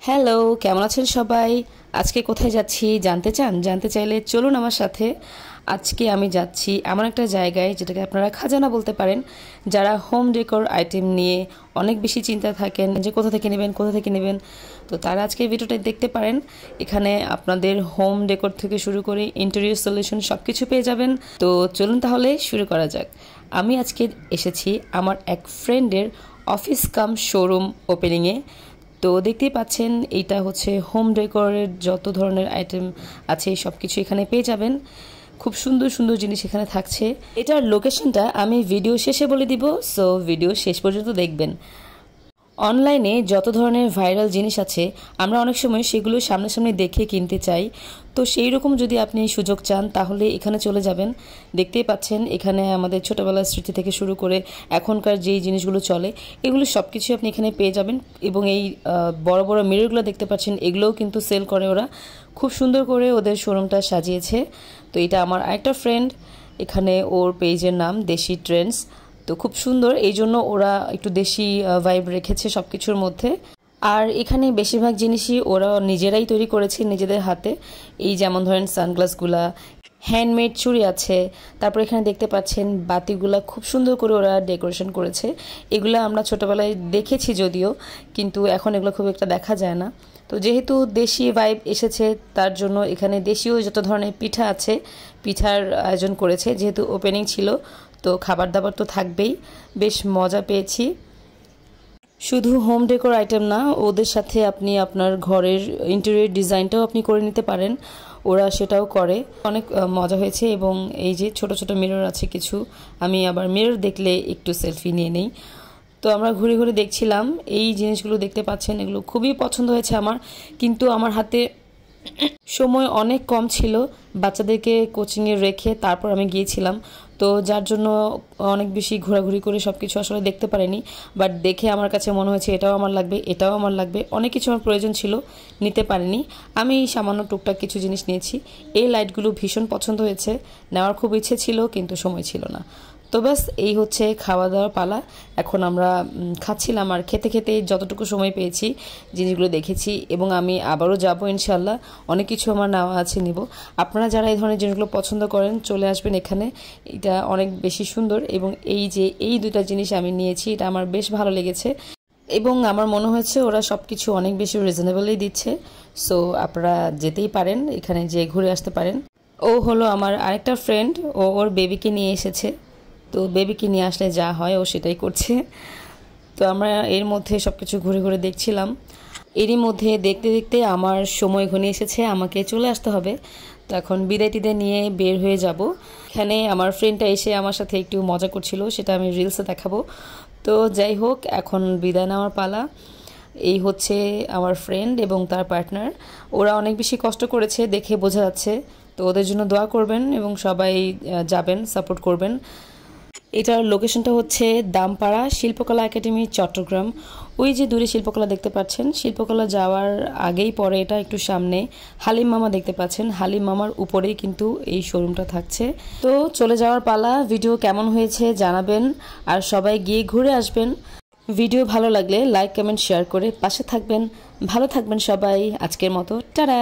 Hello, কেমন আছেন সবাই? আজকে কোথায় যাচ্ছি জানতে চান? জানতে চাইলে চলুন আমার সাথে। আজকে আমি যাচ্ছি এমন একটা জায়গায় যেটাকে আপনারা খাজানা বলতে পারেন। যারা হোম ডেকোর আইটেম নিয়ে অনেক বেশি চিন্তা থাকেন যে কোথা থেকে নেবেন, তো তারা আজকে ভিডিওটা দেখতে পারেন। এখানে আপনাদের হোম ডেকোর থেকে শুরু করে ইন্টেরিয়র সলিউশন সব কিছু পেয়ে যাবেন। তো চলুন তাহলে শুরু করা যাক। আমি আজকে এসেছি আমার এক ফ্রেন্ডের অফিস কাম শোরুম ওপেনিংয়ে। তো দেখতেই পাচ্ছেন এইটা হচ্ছে হোম ডেকোরের যত ধরনের আইটেম আছে সব কিছু এখানে পেয়ে যাবেন। খুব সুন্দর সুন্দর জিনিস এখানে থাকছে। এটার লোকেশনটা আমি ভিডিও শেষে বলে দিব, সো ভিডিও শেষ পর্যন্ত দেখবেন। অনলাইনে যত ধরনের ভাইরাল জিনিস আছে আমরা অনেক সময় সেগুলো সামনাসামনি দেখে কিনতে চাই। তো সেই রকম যদি আপনি সুযোগ চান তাহলে এখানে চলে যাবেন। দেখতেই পাচ্ছেন এখানে আমাদের ছোটোবেলার স্মৃতি থেকে শুরু করে এখনকার যেই জিনিসগুলো চলে এগুলো সব কিছু আপনি এখানে পেয়ে যাবেন। এবং এই বড় বড় মিররগুলো দেখতে পাচ্ছেন, এগুলোও কিন্তু সেল করে ওরা। খুব সুন্দর করে ওদের শোরুমটা সাজিয়েছে। তো এটা আমার আরেকটা ফ্রেন্ড, এখানে ওর পেজের নাম দেশি ট্রেন্ডস। তো খুব সুন্দর, এই জন্য ওরা একটু দেশি ভাইব রেখেছে সব কিছুর মধ্যে। আর এখানে বেশিরভাগ জিনিসই ওরা নিজেরাই তৈরি করেছে নিজেদের হাতে। এই যেমন ধরেন সানগ্লাসগুলা, হ্যান্ডমেড চুড়ি আছে, তারপর এখানে দেখতে পাচ্ছেন বাতিগুলা খুব সুন্দর করে ওরা ডেকোরেশন করেছে। এগুলো আমরা ছোটোবেলায় দেখেছি যদিও, কিন্তু এখন এগুলো খুব একটা দেখা যায় না। তো যেহেতু দেশি ভাইব এসেছে তার জন্য এখানে দেশীয় যত ধরনের পিঠা আছে পিঠার আয়োজন করেছে। যেহেতু ওপেনিং ছিল তো খাবার দাবার তো থাকবেই। বেশ মজা পেয়েছি। শুধু হোম ডেকোর আইটেম না, ওদের সাথে আপনি আপনার ঘরের ইন্টেরিয়র ডিজাইনটাও আপনি করে নিতে পারেন, ওরা সেটাও করে। অনেক মজা হয়েছে। এবং এই যে ছোট ছোট মিরর আছে কিছু, আমি আবার মিরর দেখলে একটু সেলফি নিয়ে নেই। তো আমরা ঘুরে ঘুরে দেখছিলাম এই জিনিসগুলো দেখতে পাচ্ছেন, এগুলো খুবই পছন্দ হয়েছে আমার। কিন্তু আমার হাতে সময় অনেক কম ছিল, বাচ্চাদেরকে কোচিংয়ে রেখে তারপর আমি গিয়েছিলাম। তো যার জন্য অনেক বেশি ঘোরাঘুরি করে সব কিছু আসলে দেখতে পারিনি। বাট দেখে আমার কাছে মনে হয়েছে এটাও আমার লাগবে, এটাও আমার লাগবে, অনেক কিছু আমার প্রয়োজন ছিল, নিতে পারিনি। আমি সামান্য টুকটাক কিছু জিনিস নিয়েছি। এই লাইটগুলো ভীষণ পছন্দ হয়েছে, নেওয়ার খুব ইচ্ছে ছিল কিন্তু সময় ছিল না। তো ব্যাস এই হচ্ছে খাওয়া দাওয়ার পালা। এখন আমরা খাচ্ছিলাম, আর খেতে খেতে যতটুকু সময় পেয়েছি জিনিসগুলো দেখেছি। এবং আমি আবারও যাব ইনশাল্লাহ, অনেক কিছু আমার নেওয়া আছে, নিব। আপনারা যারা এই ধরনের জিনিসগুলো পছন্দ করেন চলে আসবেন এখানে, এটা অনেক বেশি সুন্দর। এবং এই যে এই দুইটা জিনিস আমি নিয়েছি এটা আমার বেশ ভালো লেগেছে। এবং আমার মনে হয়েছে ওরা সব কিছু অনেক বেশি রিজনেবলই দিচ্ছে। সো আপনারা যেতেই পারেন, এখানে যে ঘুরে আসতে পারেন। ও হলো আমার আরেকটা ফ্রেন্ড, ও ওর বেবিকে নিয়ে এসেছে। তো বেবিকে নিয়ে আসলে যা হয় ও সেটাই করছে। তো আমরা এর মধ্যে সব কিছু ঘুরে ঘুরে দেখছিলাম। এরই মধ্যে দেখতে দেখতে আমার সময় ঘনিয়ে এসেছে, আমাকে চলে আসতে হবে। তো এখন বিদায় টিদায় নিয়ে বের হয়ে যাব। এখানে আমার ফ্রেন্ডটা এসে আমার সাথে একটু মজা করছিল, সেটা আমি রিলসে দেখাবো। তো যাই হোক, এখন বিদায় নেওয়ার পালা। এই হচ্ছে আমার ফ্রেন্ড এবং তার পার্টনার। ওরা অনেক বেশি কষ্ট করেছে দেখে বোঝা যাচ্ছে। তো ওদের জন্য দোয়া করবেন এবং সবাই যাবেন, সাপোর্ট করবেন। এটার লোকেশনটা হচ্ছে দামপাড়া শিল্পকলা একাডেমি, চট্টগ্রাম। ওই যে দূরে শিল্পকলা দেখতে পাচ্ছেন, শিল্পকলা যাওয়ার আগেই পরে এটা একটু সামনে হালিম মামা দেখতে পাচ্ছেন, হালিম মামার উপরেই কিন্তু এই শোরুমটা থাকছে। তো চলে যাওয়ার পালা। ভিডিও কেমন হয়েছে জানাবেন, আর সবাই গিয়ে ঘুরে আসবেন। ভিডিও ভালো লাগলে লাইক কমেন্ট শেয়ার করে পাশে থাকবেন। ভালো থাকবেন সবাই। আজকের মতো টাটা।